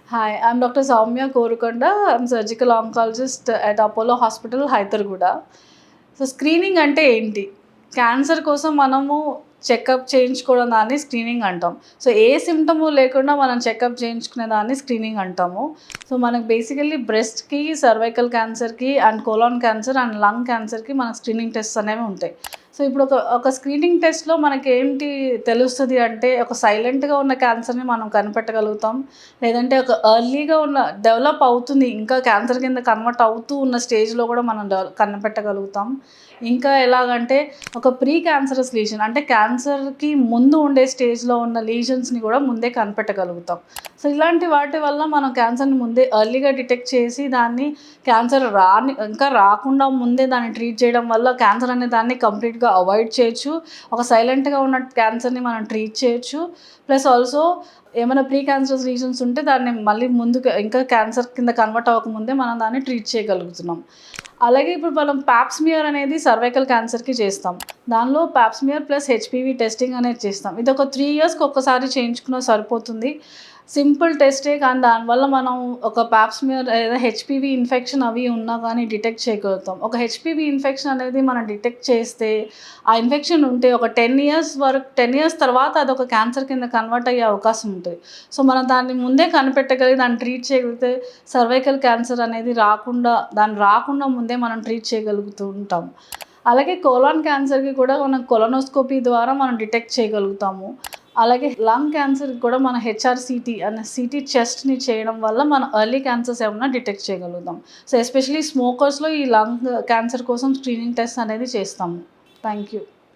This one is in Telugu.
Hi, I'm Dr. Soumya Korukonda. I'm surgical oncologist at Apollo Hospital, Hyderguda. So screening అంటే ఏంటి? క్యాన్సర్ కోసం మనము చెకప్ చేయించుకోవడం దాన్ని స్క్రీనింగ్ అంటాం. సో ఏ సిమ్టము లేకుండా మనం చెకప్ చేయించుకునే దాన్ని స్క్రీనింగ్ అంటాము. సో మనకు బేసికల్లీ బ్రెస్ట్‌కి, సర్వైకల్ క్యాన్సర్‌కి and colon cancer and lung క్యాన్సర్‌కి మనకు స్క్రీనింగ్ టెస్ట్స్ అనేవి ఉంటాయి. సో ఇప్పుడు ఒక స్క్రీనింగ్ టెస్ట్‌లో మనకేంటి తెలుస్తది అంటే, ఒక సైలెంట్‌గా ఉన్న క్యాన్సర్‌ని మనం కనిపెట్టగలుగుతాం. లేదంటే ఒక ఎర్లీగా ఉన్న డెవలప్ అవుతుంది, ఇంకా క్యాన్సర్ కింద కన్వర్ట్ అవుతూ ఉన్న స్టేజ్‌లో కూడా మనం కనిపెట్టగలుగుతాం. ఇంకా ఎలాగంటే ఒక ప్రీ క్యాన్సరస్ లీషన్ అంటే క్యాన్సర్‌కి ముందు ఉండే స్టేజ్‌లో ఉన్న లీషన్స్‌ని కూడా ముందే కనిపెట్టగలుగుతాం. సో ఇలాంటి వాటి వల్ల మనం క్యాన్సర్‌ని ముందే ఎర్లీగా డిటెక్ట్ చేసి దాన్ని క్యాన్సర్ ఇంకా రాకుండా ముందే దాన్ని ట్రీట్ చేయడం వల్ల క్యాన్సర్ అనే దాన్ని కంప్లీట్‌గా అవాయిడ్ చేయొచ్చు. ఒక సైలెంట్‌గా ఉన్న క్యాన్సర్‌ని మనం ట్రీట్ చేయొచ్చు. ప్లస్ ఆల్సో ఏమైనా ప్రీ క్యాన్సరస్ లీషన్స్ ఉంటే దాన్ని మళ్ళీ ముందుకు ఇంకా క్యాన్సర్ కింద కన్వర్ట్ అవ్వకముందే మనం దాన్ని ట్రీట్ చేయగలుగుతున్నాం. అలాగే ఇప్పుడు మనం పాప్ స్మియర్ అనేది సర్వైకల్ క్యాన్సర్‌కి చేస్తాం. దానిలో pop smear plus HPV testing అనేది చేస్తాం. ఇది ఒక 3 ఇయర్స్‌కి ఒక్కసారి చేయించుకున్నా సరిపోతుంది. సింపుల్ టెస్టే, కానీ దానివల్ల మనం ఒక పాప్ స్మియర్ లేదా హెచ్‌పివి ఇన్ఫెక్షన్ అవి ఉన్నా కానీ డిటెక్ట్ చేయగలుగుతాం. ఒక హెచ్‌పివి ఇన్ఫెక్షన్ అనేది మనం డిటెక్ట్ చేస్తే ఆ ఇన్ఫెక్షన్ ఉంటే ఒక 10 ఇయర్స్ తర్వాత అదొక క్యాన్సర్ కింద కన్వర్ట్ అయ్యే అవకాశం ఉంటుంది. సో మనం దాన్ని ముందే కనిపెట్టగలిగి దాన్ని ట్రీట్ చేయగలిగితే సర్వైకల్ క్యాన్సర్ అనేది రాకుండా ముందే మనం ట్రీట్ చేయగలుగుతూ ఉంటాం. అలాగే కోలాన్ క్యాన్సర్‌కి కూడా మనం కొలనోస్కోపీ ద్వారా మనం డిటెక్ట్ చేయగలుగుతాము. అలాగే లంగ్ క్యాన్సర్‌కి కూడా మన హెచ్ఆర్‌సిటీ అనే సిటీ చెస్ట్‌ని చేయడం వల్ల మనం ఎర్లీ క్యాన్సర్స్ ఏమన్నా డిటెక్ట్ చేయగలుగుతాం. సో ఎస్పెషల్లీ స్మోకర్స్‌లో ఈ లంగ్ క్యాన్సర్ కోసం స్క్రీనింగ్ టెస్ట్ అనేది చేస్తాము. Thank you.